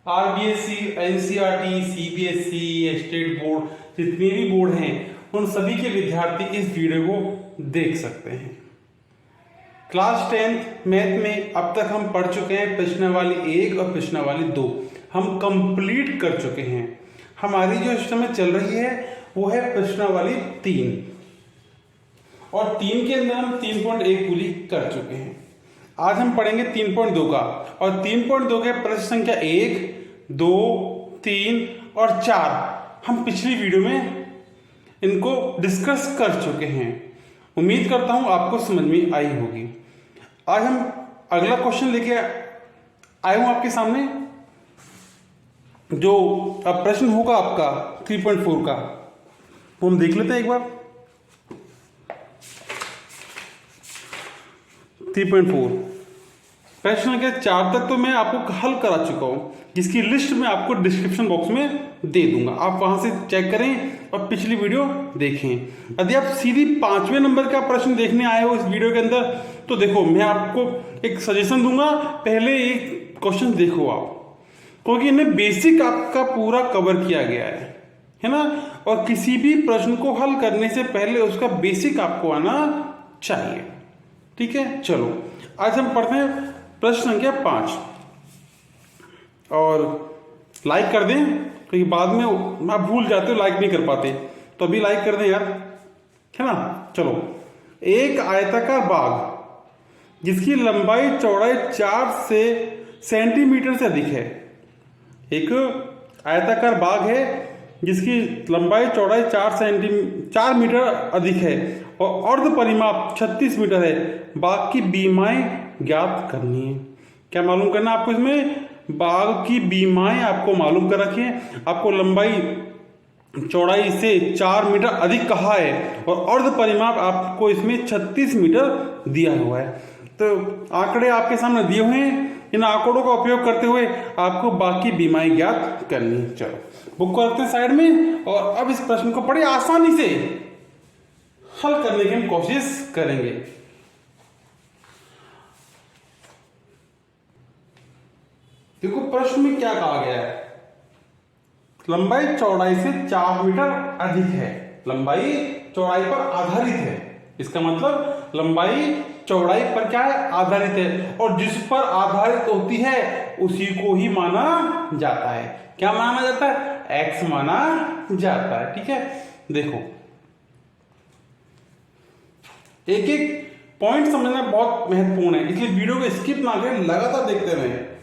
RBSC, NCERT, CBSE, state board, जितने भी board हैं उन सभी के विद्यार्थी इस वीडियो को देख सकते हैं। क्लास 10th मैथ में अब तक हम पढ़ चुके हैं प्रश्नावली 1 और प्रश्नावली 2 हम कंप्लीट कर चुके हैं। हमारी जो इस समय चल रही है वो है प्रश्नावली 3 और 3 के अंदर हम 3.1 पूरी कर चुके हैं। आज हम पढ़ेंगे 3.2 का और 3.2 के प्रश्न संख्या 1, 2, 3 और 4 हम पिछली वीडियो में इनको डिस्कस कर चुके हैं। उम्मीद करता हूं आपको समझ में आई होगी। आज हम अगला क्वेश्चन लेके आए हूं आपके सामने, जो अब प्रश्न होगा आपका 3.4 का, वो हम देख लेते हैं एक बार। 3.4 प्रश्न संख्या 4 तक तो मैं आपको हल करा चुका हूं, जिसकी लिस्ट मैं आपको डिस्क्रिप्शन बॉक्स में दे दूंगा, आप वहां से चेक करें और पिछली वीडियो देखें। यदि आप सीधी 5वें नंबर का प्रश्न देखने आए हो इस वीडियो के अंदर, तो देखो मैं आपको एक सजेशन दूंगा, पहले एक क्वेश्चन देखो आप, क्योंकि इन्हें बेसिक आपका पूरा कवर किया गया है ना। और किसी भी प्रश्न को हल करने से पहले उसका बेसिक आपको आना चाहिए, ठीक है। चलो आज हम पढ़ते हैं प्रश्न संख्या 5 और लाइक कर दें, क्योंकि बाद में आप भूल जाते हो, लाइक नहीं कर पाते, तो अभी लाइक कर दें यार, है ना। चलो, एक आयताकार बाग जिसकी लंबाई चौड़ाई 4 सेंटीमीटर से अधिक है। एक आयताकार बाग है जिसकी लंबाई चौड़ाई 4 मीटर अधिक है और अर्ध परिमाप 36 मीटर है। बाग की बीमाएं ज्ञात करनी है। क्या मालूम करना आपको इसमें? बाग की बीमाएं आपको मालूम कर रखी है। आपको लंबाई चौड़ाई से 4 मीटर अधिक कहा है और अर्ध परिमाप आपको इसमें 36 मीटर दिया हुआ है। तो आंकड़े आपके सामने दिए हुए हैं, इन आंकड़ों का उपयोग करते हुए आपको बाकी बीमाएं ज्ञात करनी। चलो बुक को रखते हैं साइड में और अब इस प्रश्न को बड़ी आसानी से हल करने की हम कोशिश करेंगे। देखो प्रश्न में क्या कहा गया है, लंबाई चौड़ाई से 4 मीटर अधिक है, लंबाई चौड़ाई पर आधारित है। इसका मतलब लंबाई चौड़ाई पर क्या है? आधारित है, और जिस पर आधारित होती है उसी को ही माना जाता है। क्या माना जाता है? एक्स माना जाता है, ठीक है। देखो एक एक पॉइंट समझना बहुत महत्वपूर्ण है, इसलिए वीडियो को स्किप ना करें, लगातार देखते रहें।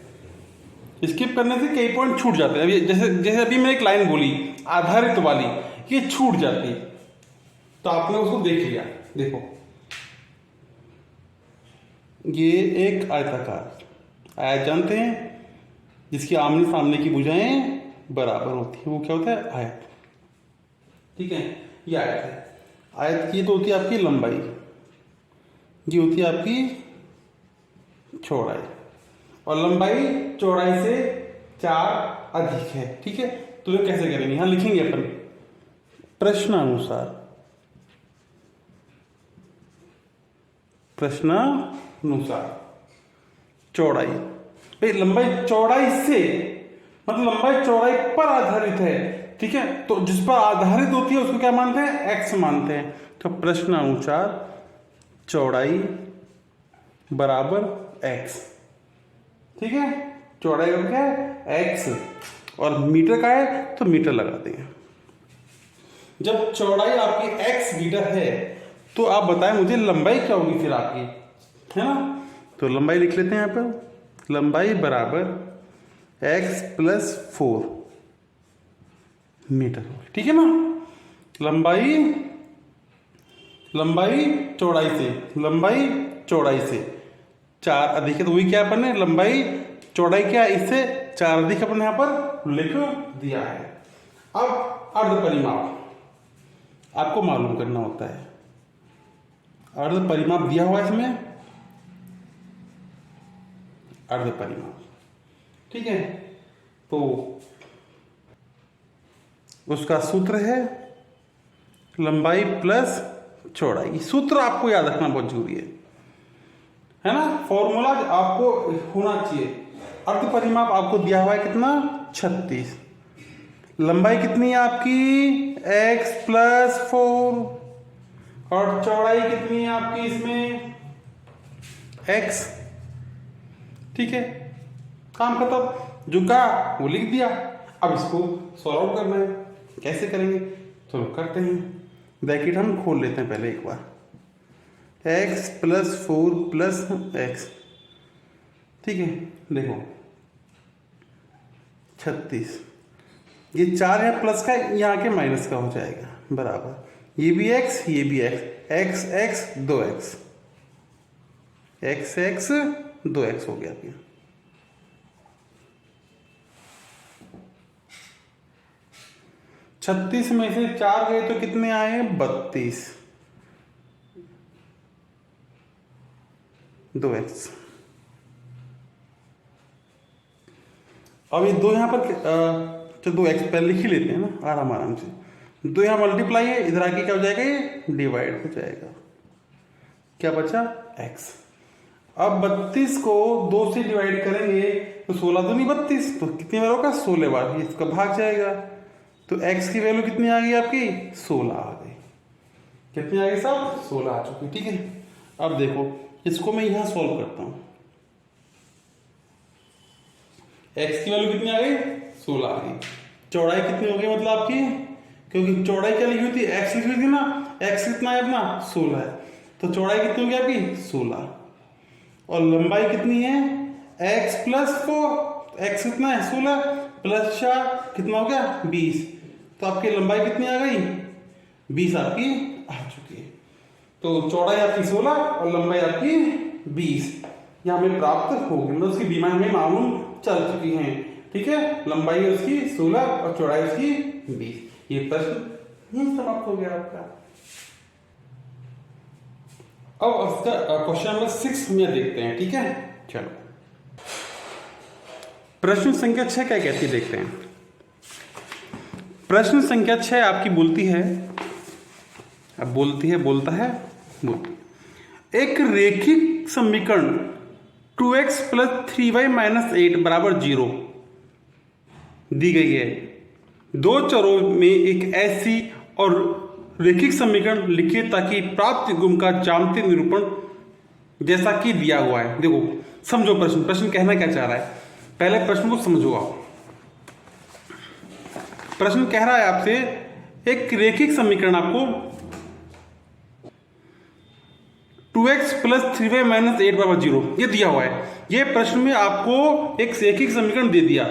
स्किप करने से कई पॉइंट छूट जाते हैं। अभी जैसे अभी मैं एक लाइन बोली आधारित वाली, ये छूट जाती, तो आपने उसको देख लिया। देखो ये एक आयताकार आयत जानते हैं, जिसकी आमने सामने की भुजाएं बराबर होती है, वो क्या होता है? आयत, ठीक है। ये आयत है, आयत की तो होती है आपकी लंबाई, ये होती है आपकी चौड़ाई, और लंबाई चौड़ाई से 4 अधिक है, ठीक है। तो ये कैसे करेंगे? यहां लिखेंगे अपन प्रश्नानुसार चौड़ाई। भाई लंबाई चौड़ाई से मतलब लंबाई चौड़ाई पर आधारित है, ठीक है। तो जिस पर आधारित होती है उसको क्या मानते हैं? एक्स मानते हैं। तो प्रश्नानुसार चौड़ाई बराबर एक्स, ठीक है। चौड़ाई का क्या है? एक्स, और मीटर का है तो मीटर लगाते हैं। जब चौड़ाई आपकी एक्स मीटर है तो आप बताएं मुझे लंबाई क्या होगी फिर आपकी, है ना। तो लंबाई लिख लेते हैं यहाँ पर, लंबाई बराबर एक्स प्लस 4 मीटर, ठीक है ना। लंबाई चौड़ाई से 4 अधिक है, तो वही क्या अपन ने लंबाई चौड़ाई क्या है, इससे 4 अधिक अपन यहां पर लिख दिया है। अब अर्ध परिमाप आपको मालूम करना होता है। अर्ध परिमाप दिया हुआ है इसमें, अर्ध परिमाप, ठीक है। तो उसका सूत्र है लंबाई प्लस चौड़ाई। सूत्र आपको याद रखना बहुत जरूरी है ना। फॉर्मूला आपको होना चाहिए, अर्ध परिमाप आपको दिया हुआ है कितना 36। लंबाई कितनी है आपकी x + 4 और चौड़ाई कितनी है आपकी इसमें x। ठीक है, काम खत्म, जो कहा वो लिख दिया। अब इसको सॉल्व आउट करना है, कैसे करेंगे चलो करते हैं। ब्रैकेट हम खोल लेते हैं पहले एक बार, x + 4 + x। ठीक है, देखो 36, ये 4 है प्लस का, यहाँ के माइनस का हो जाएगा बराबर, ये भी x ये भी x, x 2x, x 2x हो गया अभी। छत्तीस में से 4 गए तो कितने आए 32, 2x। अब ये 2 यहाँ पर चलो 2x पहले लिख ही लेते हैं ना आराम से। 2 यहाँ मल्टीप्लाई है, इधर आके क्या हो जाएगा ये डिवाइड हो जाएगा, क्या बचा x। अब 32 को 2 से डिवाइड करेंगे तो 16 दूनी 32, तो कितनी बार होगा 16 बार, ये इसका भाग जाएगा। तो x की वैल्यू कितनी आ गई आपकी 16 आ गई। कितनी आ गई साहब 16 आ चुकी। ठीक है, अब देखो इसको मैं यहाँ सॉल्व करता हूँ। x की वैल्यू कितनी आ गई 16 आ गई। चौड़ाई कितनी हो गई मतलब आपकी, क्योंकि चौड़ाई क्या लिखी हुई थी x लिखी हुई थी ना, x कितना है अपना 16 है, तो चौड़ाई कितनी हो गई आपकी 16। और लंबाई कितनी है x + 4, x कितना है 16 + 4 कितना हो गया 20, तो आपकी लंबाई कितनी आ गई 20 आपकी आ चुकी है। तो चौड़ाई आपकी 16 और लंबाई आपकी 20 ये हमें प्राप्त होगी, मतलब उसकी बीमा हमें मालूम चल चुकी हैं। ठीक है, लंबाई उसकी 16 और चौड़ाई उसकी 20। ये प्रश्न समाप्त हो गया आपका। अब उसका क्वेश्चन नंबर 6 में देखते हैं। ठीक है, चलो प्रश्न संख्या 6 क्या कहती है देखते हैं। प्रश्न संख्या 6 आपकी बोलती है, अब बोलती है बोलता है बोलती है, एक रेखिक समीकरण 2x + 3y - 8 = 0 दी गई है। दो चरों में एक ऐसी और रेखिक समीकरण लिखिए ताकि प्राप्त गुण का ज्यामितीय निरूपण जैसा कि दिया हुआ है। देखो समझो प्रश्न कहना क्या चाह रहा है, पहले प्रश्न को समझो आप। प्रश्न कह रहा है आपसे एक रेखिक समीकरण आपको 2x + 3y - 8 = 0 ये दिया हुआ है। ये प्रश्न में आपको एक रेखिक समीकरण दे दिया।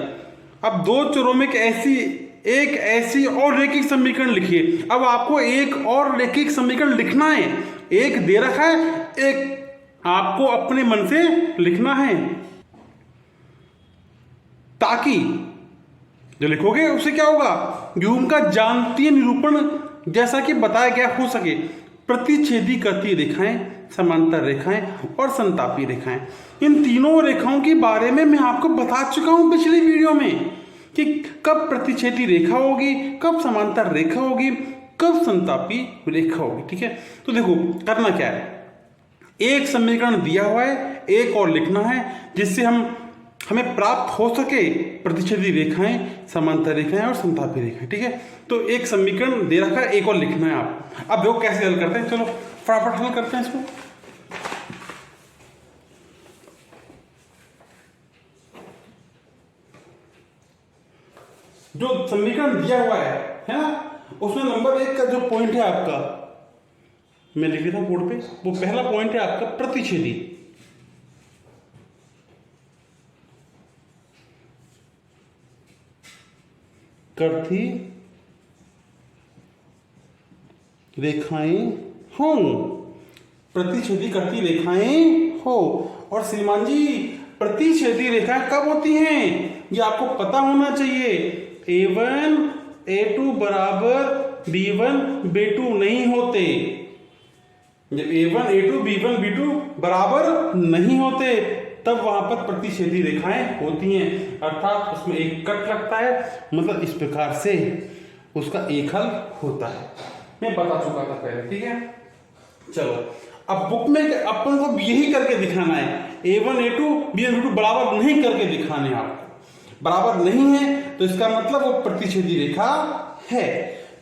अब दो चरों में एक ऐसी और रेखिक समीकरण लिखिए। अब आपको एक और रेखिक समीकरण लिखना है, एक दे रखा है, एक आपको अपने मन से लिखना है, ताकि जो लिखोगे उससे क्या होगा गुण का ज्यामितीय निरूपण जैसा कि बताया गया हो सके। प्रतिच्छेदी करती रेखाएं, समांतर रेखाएं और संतापी रेखाएं, इन तीनों रेखाओं के बारे में मैं आपको बता चुका हूं पिछली वीडियो में कि कब प्रतिच्छेदी रेखा होगी, कब समांतर रेखा होगी, कब संतापी रेखा होगी। ठीक है, तो देखो करना क्या है, एक समीकरण दिया हुआ है, एक और लिखना है जिससे हमें प्राप्त हो सके प्रतिच्छेदी रेखाएं, समांतर रेखाएं और संतापी रेखाएं। ठीक है, तो एक समीकरण दे रखा है, एक और लिखना है आप। अब देखो कैसे हल करते हैं, चलो फटाफट हल करते हैं इसको। जो समीकरण दिया हुआ है ना, उसमें नंबर 1 का जो पॉइंट है आपका, मैं लिख देता हूं बोर्ड पे, वो पहला पॉइंट है आपका प्रतिच्छेदी। करती रेखाएं हो, प्रतिच्छेदी करती रेखाएं हो। और श्रीमान जी प्रतिच्छेदी रेखाएं कब होती हैं ये आपको पता होना चाहिए। A1 A2 = B1 B2 नहीं होते। जब A1 A2 B1 B2 बराबर नहीं होते तब वहां पर प्रतिच्छेदी रेखाएं होती हैं, अर्थात उसमें एक कट लगता है, मतलब इस प्रकार से उसका एक हल होता है। मैं बता चुका था पहले। ठीक है, चलो अब बुक में अपन को यही करके दिखाना है, A1 A2 B1 B2 बराबर नहीं करके दिखाने हैं आपको। बराबर नहीं है तो इसका मतलब वो प्रतिच्छेदी रेखा है।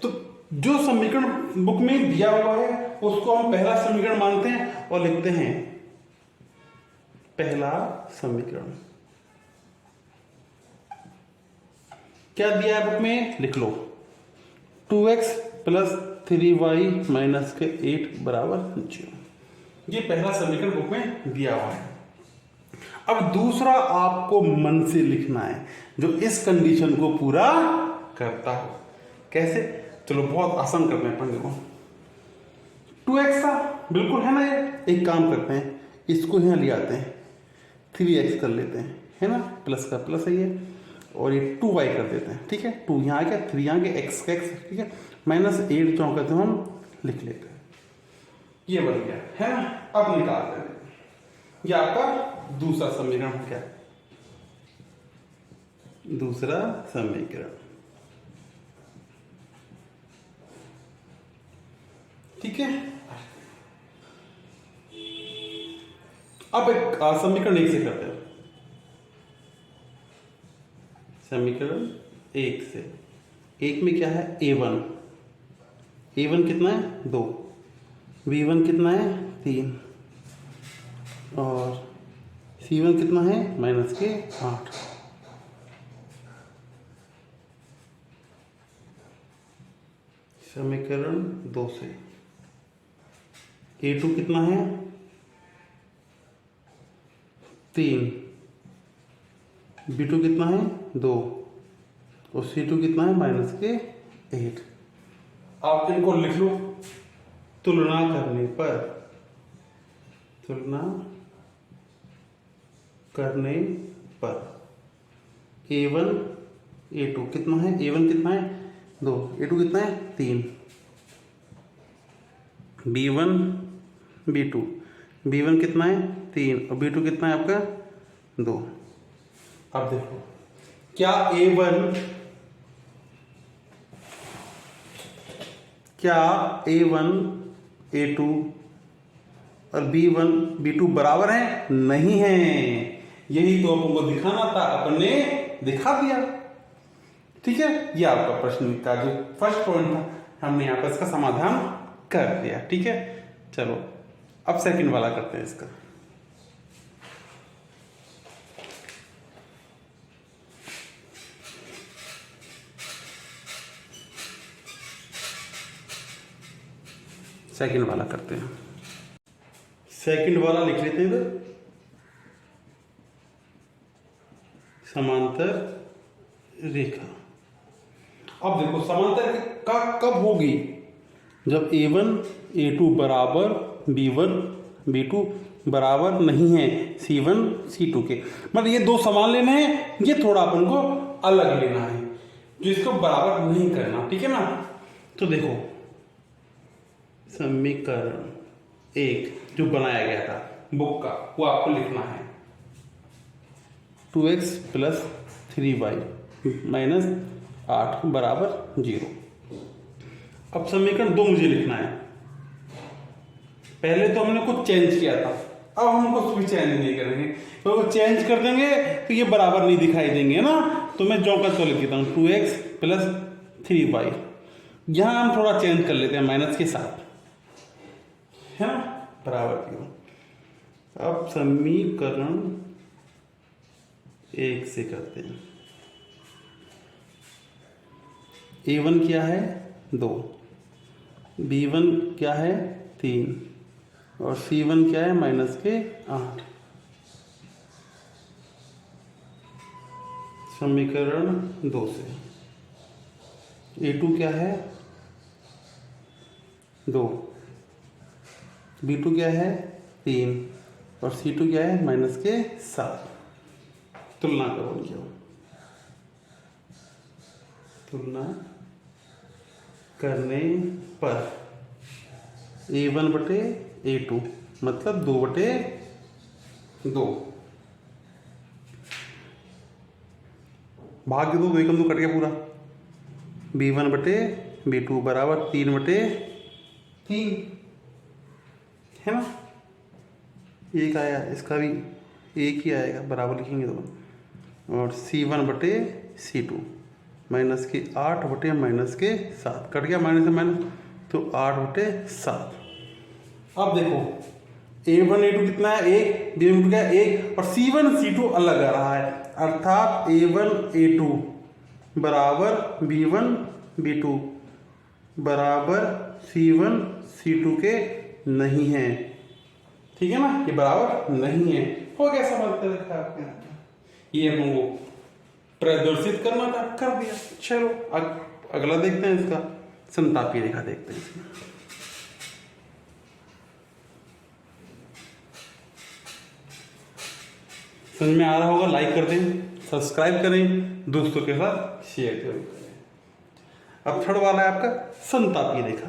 तो जो समीकरण बुक में दिया हुआ है उसको हम पहला समीकरण मानते हैं और लिखते हैं पहला समीकरण। क्या दिया है बुक में, लिख लो 2x + 3y - के 8 = 0। ये पहला समीकरण बुक में दिया हुआ है। अब दूसरा आपको मन से लिखना है जो इस कंडीशन को पूरा करता हो। कैसे, चलो बहुत आसान करते हैं अपन देखो। 2x था बिल्कुल है ना, ये एक काम करते हैं इसको यहाँ ले आते हैं 3x कर लेते हैं, है ना, प्लस का प्लस है ये, और ये 2y कर देते हैं, ठीक है। 2 यहाँ आ गया, 3 यहाँ आ गया, x का x, ठीक है, -8 जो कहते हैं हम लिख लेते हैं, ये बन गया, है ना। अब निकाल देते हैं, ये आपका दूसरा समीकरण हो गया। दूसरा समीकरण, ठीक है। अब एक समीकरण 1 से करते हैं। समीकरण 1 से, 1 में क्या है, A1 कितना है 2, B1 कितना है 3 और C1 कितना है -8। समीकरण 2 से A2 कितना है 3, B2 कितना है 2 और C2 कितना है -8। आप इनको लिख लो। तुलना करने पर A1 A2 कितना है, A1 कितना है 2, A2 कितना है 3, B1 B1 कितना है 3 और B2 कितना है आपका 2। अब देखो क्या A1 A2 और B1 B2 बराबर है, नहीं है। यही तो आपको दिखाना था, अपन ने दिखा दिया, ठीक है। ये आपका प्रश्न का जो फर्स्ट पॉइंट था हमने यहाँ पर इसका समाधान कर दिया, ठीक है। चलो अब सेकंड वाला करते हैं इसका। सेकंड वाला करते हैं। सेकंड वाला लिख लेते हैं इधर, समांतर रेखा। अब देखो समांतर रेखा कब होगी, जब A1 A2 बराबर B1 B2 बराबर नहीं है C1 C2 के। मतलब ये दो समान लेने हैं, ये थोड़ा अपन को अलग लेना है जो इसको बराबर नहीं करना, ठीक है ना। तो देखो समीकरण 1 जो बनाया गया था बुक का, वो आपको लिखना है 2x + 3y - 8 = 0। अब समीकरण 2 मुझे लिखना है। पहले तो हमने कुछ चेंज किया था, अब हम कुछ भी चेंज नहीं करेंगे, तो वो चेंज कर देंगे तो ये बराबर नहीं दिखाई देंगे ना। तो मैं जो का तो लिख देता हूँ 2x + 3y। यहां हम थोड़ा चेंज कर लेते हैं माइनस के साथ, है ना, बराबर क्यों। अब समीकरण 1 से करते हैं। A1 क्या है 2, B1 क्या है 3 और C1 क्या है -8। समीकरण 2 से A2 क्या है 2, B2 क्या है 3 और C2 क्या है -7। तुलना करो क्या, तुलना करने पर A1 / A2 मतलब 2/2 भाग दो, 2 एकम 2 कट गया पूरा। B1 / B2 बराबर 3/3, है ना। एक आया, इसका भी एक ही आएगा, बराबर लिखेंगे तो। और C1/C2 माइनस के 8 माइनस के 7, कट गया माइनस से माइनस, तो 8/7। अब देखो A1 A2 कितना है, 1, B1 क्या 1, और C1 C2 अलग आ रहा है, अर्थात A1 A2 बराबर B1 B2 बराबर C1 C2 के नहीं है। ठीक है ना, ये बराबर नहीं है। हो गया, समझ कर रखा आपने, ये अपन को प्रदर्शित करना था, कर दिया। चलो अगला देखते हैं, इसका संतापीय रेखा देखते हैं इसमें। समझ में आ रहा होगा, लाइक कर दें, सब्सक्राइब करें, दोस्तों के साथ शेयर जरूर करें। अब थर्ड वाला है आपका संतापीय रेखा।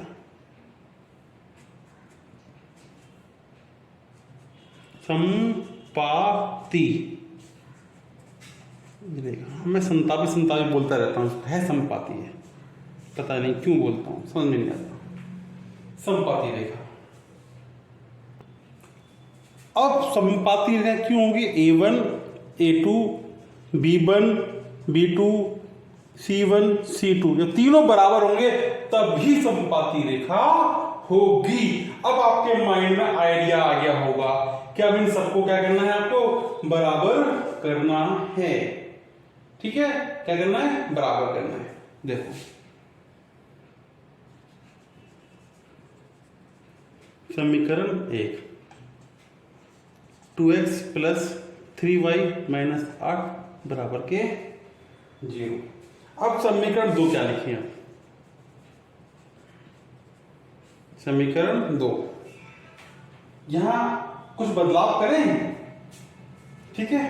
संपाती रेखा, मैं संतापी बोलता रहता हूँ, है संपाती है, पता नहीं क्यों बोलता हूँ, समझ में नहीं आता। संपाती रेखा, अब संपाती रेखा क्यों होगी? A1 A2 B1 B2 C1 C2 जब तीनों बराबर होंगे तभी संपाती रेखा होगी। अब आपके माइंड में आइडिया आ गया होगा कि अब इन सबको क्या करना है, आपको बराबर करना है। ठीक है, क्या करना है, बराबर करना है। देखो समीकरण 1, 2x + 3y - 8 बराबर के 0। अब समीकरण 2 क्या लिखे आप? समीकरण 2, यहां कुछ बदलाव करें, ठीक है,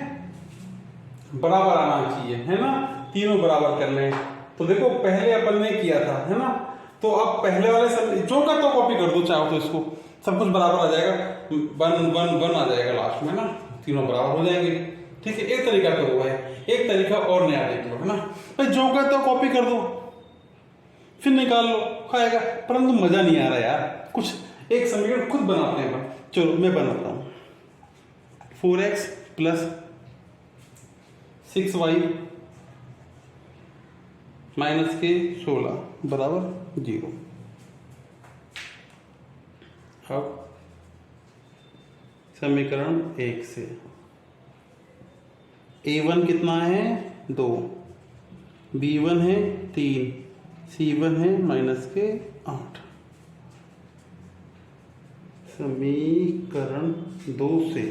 बराबर आना चाहिए, है ना, तीनों बराबर कर लें। तो देखो पहले अपन ने किया था, है ना, तो अब पहले वाले जो का तो कॉपी कर दो चाहो तो, इसको सब कुछ बराबर आ जाएगा, 1 1 1 आ जाएगा लास्ट में ना, तीनों बराबर हो जाएंगे। ठीक है, एक तरीका तो हुआ है, एक तरीका और नया देख लो, है ना भाई, जो का तो कॉपी कर दो फिर निकाल लो, खाएगा, परंतु मजा नहीं आ रहा यार, कुछ एक समीकरण खुद बनाते हैं। चलो मैं बनाता हूं, 4x + 6y - 16 बराबर 0। अब समीकरण 1 से A1 कितना है, 2, B1 है 3, C1 है -8। समीकरण 2 से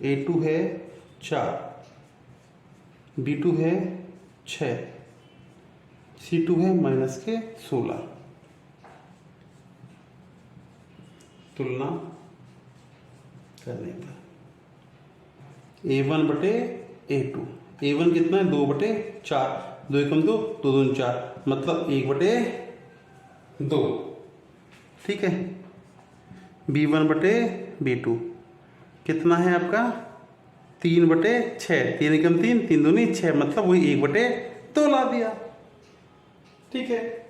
A2 है 4, B2 है 6, C2 है -16। तुलना करने पर A1/A2, A1 कितना है, 2/4, 2 एकम 2, 2 दूनी 4, मतलब 1/2। ठीक है, B1/B2 कितना है आपका, 3/6, 3 एकम 3, 3 दूनी 6, मतलब वही 1/2 ला दिया। ठीक है,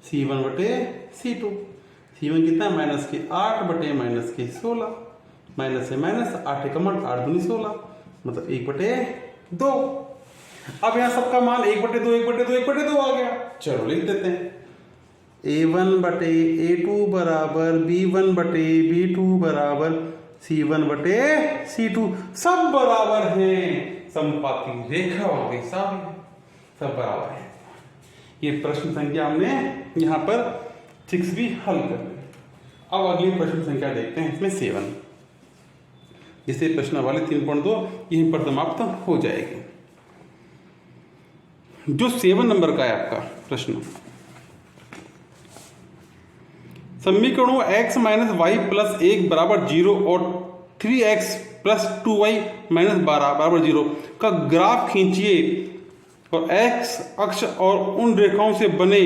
C1/C2, C1 कितना है, -8/-16, माइनस से माइनस, 8 एकम 8, 8 दूनी 16, मतलब 1/2। अब यहाँ सबका मान 1/2 1/2 1/2 आ गया। चलो लिख देते हैं, A1/A2 बराबर B1/B2 बराबर C1/C2, सब बराबर हैं, संपाती रेखा हो गई, सब बराबर है। ये प्रश्न संख्या हमने यहाँ पर 6 भी हल कर ली। अब अगली प्रश्न संख्या देखते हैं, इसमें 7, जिससे प्रश्न वाले 3.2 यहीं पर समाप्त हो जाएगी। जो 7 नंबर का है आपका प्रश्न, समीकरणों x - y + 1 बराबर 0 और 3x + 2y - 12 बराबर 0 का ग्राफ खींचिए और x अक्ष और उन रेखाओं से बने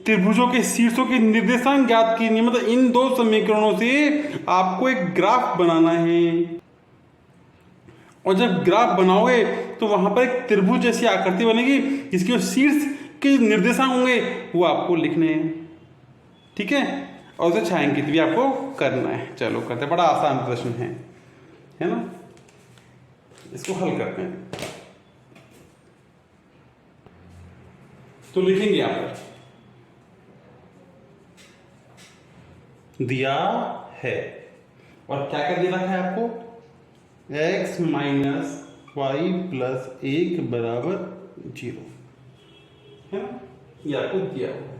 त्रिभुजों के शीर्षों के निर्देशांक ज्ञात कीजिए। मतलब इन दो समीकरणों से आपको एक ग्राफ बनाना है, और जब ग्राफ बनाओगे तो वहां पर एक त्रिभुज जैसी आकृति बनेगी, जिसके शीर्ष के निर्देशांक होंगे वो आपको लिखने हैं। ठीक है, और उसे छायांकित भी आपको करना है। चलो करते हैं, बड़ा आसान प्रश्न है ना। इसको हल करते हैं। तो लिखेंगे यहां पर दिया है और क्या क्या दे रखा है आपको, x माइनस वाई प्लस 1 बराबर 0 है ना, ये आपको दिया हुआ है।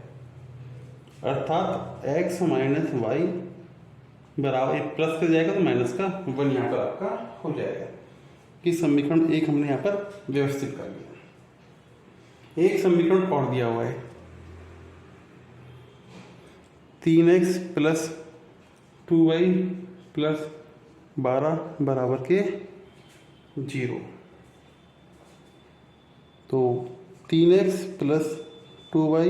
अर्थात x माइनस वाई बराबर, एक प्लस कर जाएगा तो माइनस का 1 यहाँ पर आपका हो जाएगा। कि समीकरण 1 हमने यहाँ पर व्यवस्थित कर लिया। एक समीकरण और दिया हुआ है 3x प्लस 2y प्लस 12 बराबर के 0। तो 3x प्लस 2y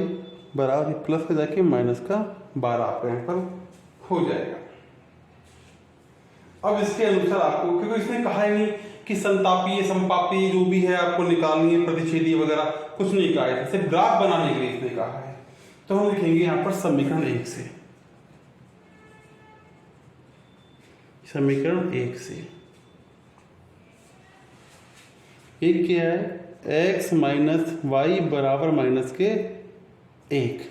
बराबर प्लस का जाके माइनस का 12 आपका यहाँ पर हो जाएगा। अब इसके अनुसार आपको, क्योंकि इसने कहा ही नहीं कि संतापीय समपापी जो भी है आपको निकालनी है, प्रतिच्छेदी वगैरह कुछ नहीं कहा है, सिर्फ ग्राफ बनाने के लिए इसने कहा है। तो हम लिखेंगे यहां पर समीकरण 1 से, समीकरण 1 से एक क्या है, x माइनस वाई बराबर माइनस के 1।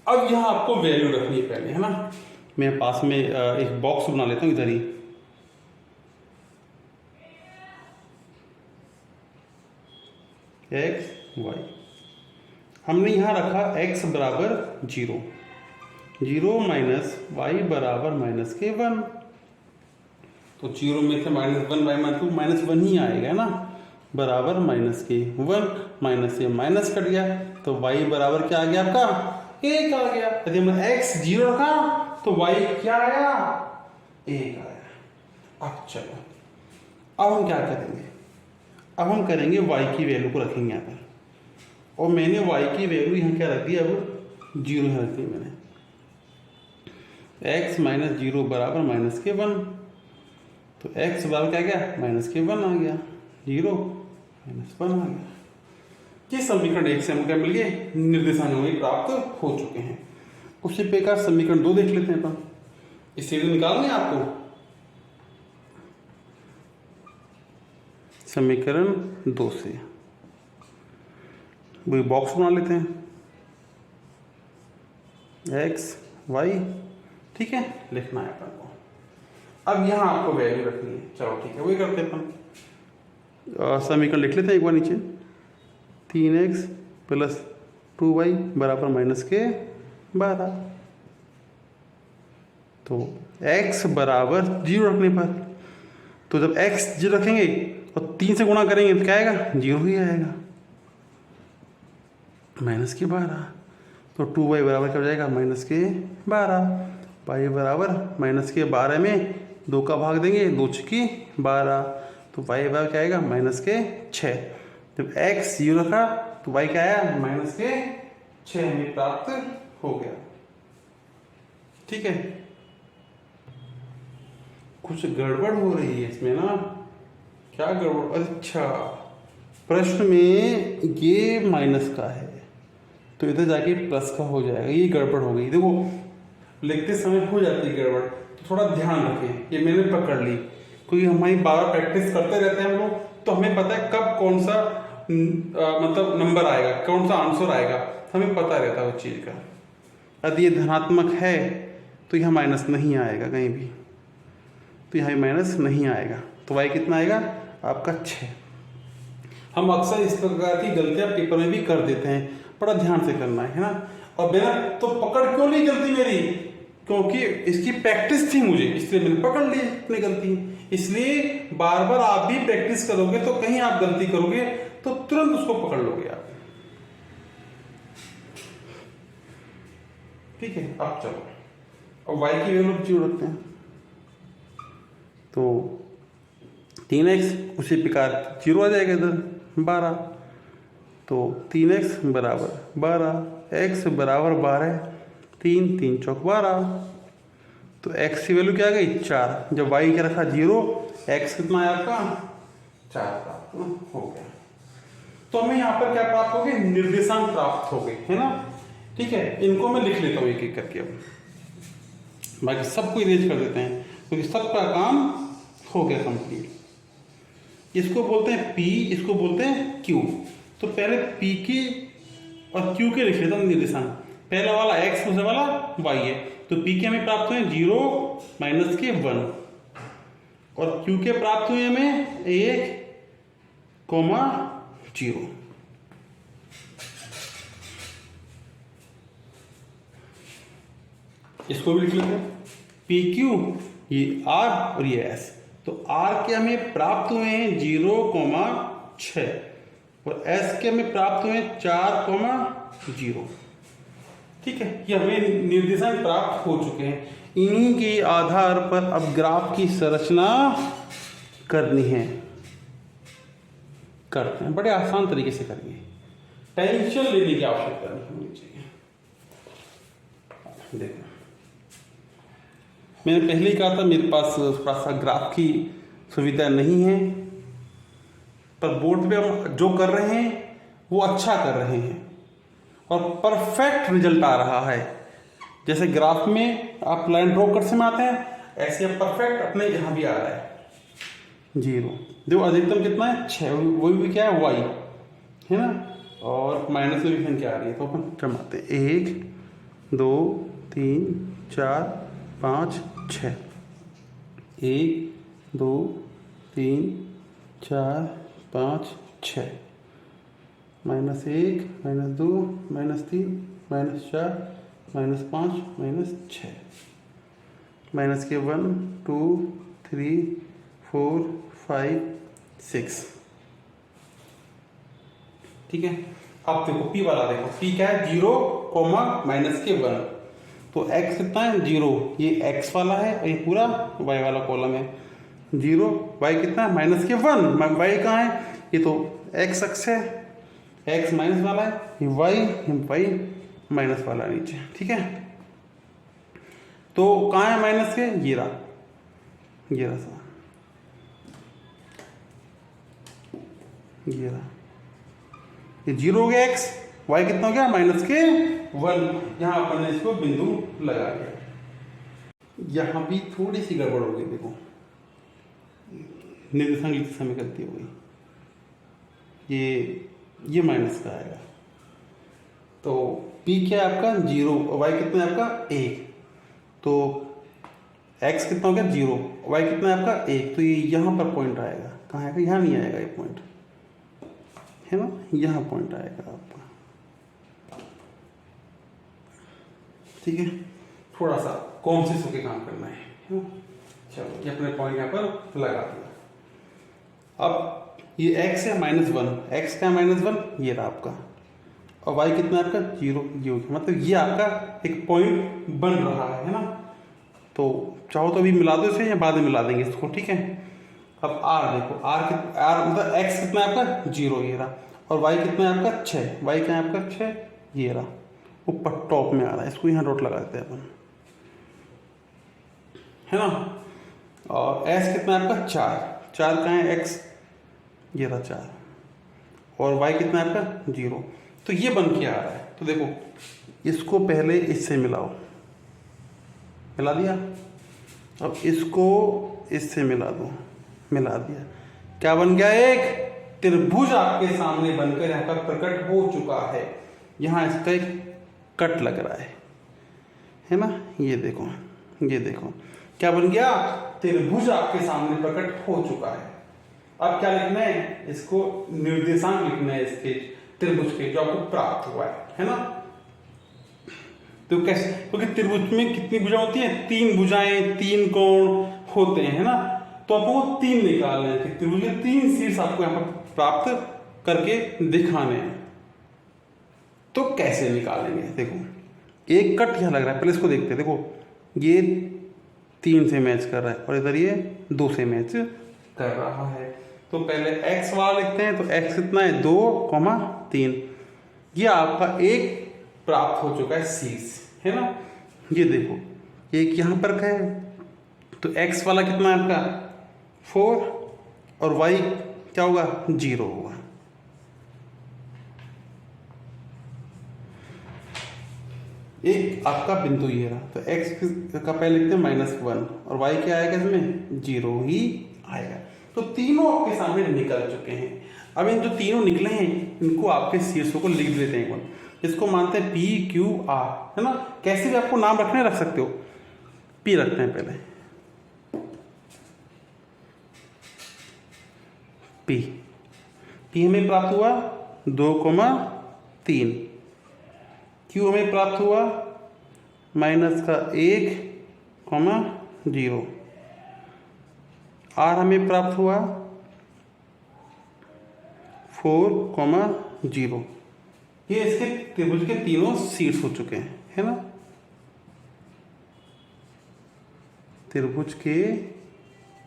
अब यहां आपको वैल्यू रखनी है पहले, है ना। मैं पास में एक बॉक्स बना लेता हूं इधर ही। x y हमने यहां रखा x बराबर 0, 0 माइनस वाई बराबर माइनस के 1। तो 0 में से -1 बाई -1 ही आएगा ना, बराबर माइनस के 1, माइनस से माइनस कट गया तो y बराबर क्या आ गया आपका, 1 आ गया। यदि हमने x 0 रखा तो y क्या आया, 1 आया। अब चलो, अब हम क्या करेंगे, अब हम करेंगे y की वैल्यू को रखेंगे यहाँ पर। और मैंने y की वैल्यू यहाँ क्या रख दी, अब 0 रख दी मैंने। x माइनस 0 बराबर माइनस के 1। तो x बराबर क्या गया, माइनस के 1 आ गया, 0 माइनस 1 आ गया। ये समीकरण 1 से हम क्या मिल गए, निर्देशांक हमें प्राप्त हो चुके हैं। उसी प्रकार समीकरण 2 देख लेते हैं अपन। इससे तो निकालना है आपको। समीकरण 2 से वही बॉक्स बना लेते हैं, x y, ठीक है, लिखना है अपन को। अब यहां आपको वैल्यू रखनी है। चलो ठीक है, वही करते हैं अपन। समीकरण लिख लेते हैं एक बार नीचे, 3x प्लस 2y बराबर माइनस के 12। तो x बराबर 0 रखने पर, तो जब x 0 रखेंगे और 3 से गुणा करेंगे तो क्या आएगा, 0 ही आएगा, माइनस के 12। तो 2y बराबर क्या हो जाएगा, माइनस के 12। y बराबर माइनस के 12 में 2 का भाग देंगे, 2 छकी 12। तो y बराबर क्या आएगा, माइनस के 6। जब x 0 रखा तो y क्या आया, माइनस के 6 हमें प्राप्त हो गया। ठीक है, कुछ गड़बड़ हो रही है इसमें ना, क्या गड़बड़, अच्छा प्रश्न में ये माइनस का है तो इधर जाके प्लस का हो जाएगा, ये गड़बड़ हो गई। देखो लिखते समय हो जाती है गड़बड़, तो थोड़ा ध्यान रखें। ये मैंने पकड़ ली, क्योंकि हमारी बार बार प्रैक्टिस करते रहते हैं हम लोग, तो हमें पता है कब कौन सा मतलब नंबर आएगा, कौन सा आंसर आएगा, हमें पता रहता है उस चीज़ का। यदि ये धनात्मक है तो यहाँ माइनस नहीं आएगा कहीं भी, तो यहाँ माइनस नहीं आएगा। तो y कितना आएगा आपका 6। हम अक्सर इस प्रकार की गलतियां पेपर में भी कर देते हैं, बड़ा ध्यान से करना है ना। और बिना तो पकड़ क्यों ली गलती मेरी, क्योंकि इसकी प्रैक्टिस थी मुझे, इसलिए मैंने पकड़ ली अपनी गलती। इसलिए बार बार आप भी प्रैक्टिस करोगे तो कहीं आप गलती करोगे तो तुरंत उसको पकड़ लोगे आप। ठीक है, अब चलो, अब y की वैल्यू 0 रखते हैं। तो 3x उसी प्रकार 0 आ जाएगा इधर 12। तो 3x बराबर 12, x बराबर 12, 3 3 चौक 12। तो x की वैल्यू क्या आ गई 4। जब y क्या रखा 0, x कितना है आपका 4 प्राप्त हो गया। तो हमें यहाँ पर क्या प्राप्त हो गए, निर्देशांक प्राप्त हो गए, है ना। ठीक। ठीक है, इनको मैं लिख लेता हूँ एक एक करके, अब बाकी सबको इरेज कर देते हैं क्योंकि सबका काम हो गया कंप्लीट। इसको बोलते हैं P, इसको बोलते हैं Q। तो पहले P की और Q के लिख लेता हूँ निर्देशांक। पहला वाला x, दूसरा वाला y है, तो P के हमें प्राप्त हुए 0 माइनस के 1 और Q के प्राप्त हुए हमें 1 कोमा 0। इसको भी लिख लेते हैं पी क्यू, ये R और ये S। तो R के हमें प्राप्त हुए हैं 0,6 और S के हमें प्राप्त हुए हैं 4,0। ठीक है, ये हमें निर्देशांक प्राप्त हो चुके हैं। इन्हीं के आधार पर अब ग्राफ की संरचना करनी है, करते हैं। बड़े आसान तरीके से करेंगे, टेंशन लेने की आवश्यकता नहीं होनी चाहिए। देखो, मैंने पहले ही कहा था मेरे पास थोड़ा सा ग्राफ की सुविधा नहीं है, पर बोर्ड पे हम जो कर रहे हैं वो अच्छा कर रहे हैं और परफेक्ट रिजल्ट आ रहा है। जैसे ग्राफ में आप लाइन ड्रॉ कर से में आते हैं, ऐसे परफेक्ट अपने यहाँ भी आ रहा है 0। देखो अधिकतम कितना है 6, वही भी क्या है y है ना, और माइनस में भी संख्या आ रही है, तो अपन जमाते 1 2 3 4 5 6, 1 2 3 4 5 6, -1 -2 -3 -4 -5 -6, माइनस के 1 2 3 4 5 6। ठीक है, अब देखो P वाला, देखो P क्या है 0, माइनस के 1, तो x कितना है 0, ये x वाला है और ये पूरा y वाला कॉलम है 0। y कितना है माइनस के 1, y कहाँ है, ये तो x अक्ष है, x माइनस वाला है, ये y माइनस वाला है नीचे। ठीक है, तो कहाँ है माइनस के, ये रहा सा, ये रहा, ये 0 हो गया x, y कितना हो गया माइनस के 1। यहाँ अपन ने इसको बिंदु लगा दिया। यहाँ भी थोड़ी सी गड़बड़ हो गई, देखो निर्देशांक लिखते समय गलती हो गई, ये माइनस का आएगा। तो p क्या है आपका 0, y कितना है आपका 1, तो x कितना हो गया 0, y कितना है आपका 1, तो ये यहाँ पर पॉइंट आएगा। कहाँ आएगा, यहाँ नहीं आएगा, ये पॉइंट है ना, यहाँ पॉइंट आएगा आपका। ठीक है, थोड़ा सा कॉन्शियस होकर काम करना है। चलो, ये अपने पॉइंट यहाँ पर लगा दिया। अब ये x है -1, x का -1, ये रहा आपका, और y कितना है आपका 0, ये हो गया। मतलब ये आपका एक पॉइंट बन रहा है ना। तो चाहो तो अभी मिला दो इसे या बाद में मिला देंगे इसको। ठीक है, अब r देखो, r मतलब x कितना है आपका 0, ये रहा, और y कितना है आपका 6, y क्या है आपका 6, ये रहा, ऊपर टॉप में आ रहा है, इसको यहाँ डॉट लगा देते हैं अपन, है ना। और s कितना है आपका 4 कहाँ है x, ये रहा 4, और y कितना है आपका 0। तो ये बन के आ रहा है। तो देखो, इसको पहले इससे मिलाओ, मिला दिया, अब इसको इससे मिला दो, मिला दिया, क्या बन गया, एक त्रिभुज आपके सामने बनकर यहाँ पर प्रकट हो चुका है। यहाँ इसका एक कट लग रहा है ना, ये देखो, ये देखो क्या बन गया, त्रिभुज आपके सामने प्रकट हो चुका है। अब क्या लिखना है, इसको निर्देशांक लिखना है इसके त्रिभुज के जो आपको प्राप्त हुआ है ना। तो कैसे, क्योंकि त्रिभुज में कितनी भुजा होती है, 3 भुजाएं, 3 कोण होते हैं, है ना। तो आपको 3 निकालने हैं, त्रिभुज के 3 शीर्ष आपको यहाँ पर प्राप्त करके दिखाने हैं। तो कैसे निकालेंगे, देखो एक कट यहाँ लग रहा है, पहले इसको देखते हैं। देखो ये 3 से मैच कर रहा है और इधर ये 2 से मैच कर रहा है। तो पहले x वाला लिखते हैं, तो x कितना है 2,3, ये आपका एक प्राप्त हो चुका है शीर्ष, है ना। ये देखो एक यहाँ पर है, तो x वाला कितना है आपका 4 और y क्या होगा 0 होगा। एक आपका बिंदु ये रहा, तो x का पहले लिखते हैं -1 और y क्या आएगा इसमें 0 ही आएगा। तो तीनों आपके सामने निकल चुके हैं। अब इन जो तीनों निकले हैं इनको आपके शीर्षों को लिख देते हैं एक बार। इसको मानते हैं P Q R, है ना। कैसे भी आपको नाम रखने रख सकते हो। P रखते हैं पहले, P हमें प्राप्त हुआ 2,3, Q हमें प्राप्त हुआ -1,0, R हमें प्राप्त हुआ 4,0। ये इसके त्रिभुज के तीनों शीर्ष हो चुके हैं, है ना। त्रिभुज के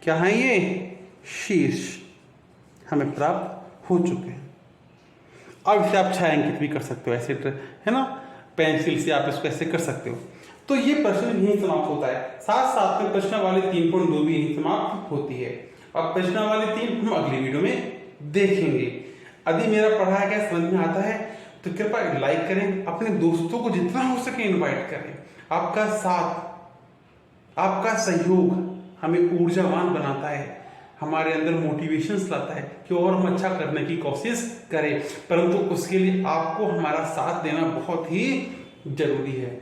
क्या है ये शीर्ष हमें प्राप्त हो चुके हैं। अब इसे आप छायांकित भी कर सकते हो ऐसे, है ना, पेंसिल से आप इसको ऐसे कर सकते हो। तो ये प्रश्न यहीं समाप्त होता है। साथ साथ में प्रश्नावली 3.2 भी यहीं समाप्त होती है। अब प्रश्नावली 3 हम अगली वीडियो में देखेंगे। यदि मेरा पढ़ाया गया समझ में आता है तो कृपया लाइक करें, अपने दोस्तों को जितना हो सके इनवाइट करें। आपका साथ, आपका सहयोग हमें ऊर्जावान बनाता है, हमारे अंदर मोटिवेशंस लाता है कि और हम अच्छा करने की कोशिश करें। परंतु उसके लिए आपको हमारा साथ देना बहुत ही जरूरी है।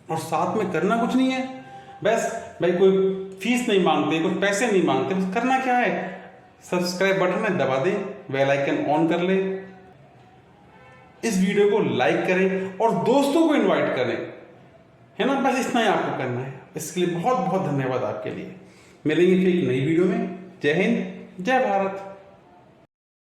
और साथ में करना कुछ नहीं है, बस भाई कोई फीस नहीं मांगते, कुछ पैसे नहीं मांगते, बस करना क्या है, सब्सक्राइब बटन में दबा दें, बेल आइकन ऑन कर लें, इस वीडियो को लाइक करें और दोस्तों को इनवाइट करें, है ना। बस इतना ही आपको करना है। इसके लिए बहुत बहुत धन्यवाद आपके लिए। मिलेंगे फिर एक नई वीडियो में। जय हिंद, जय भारत।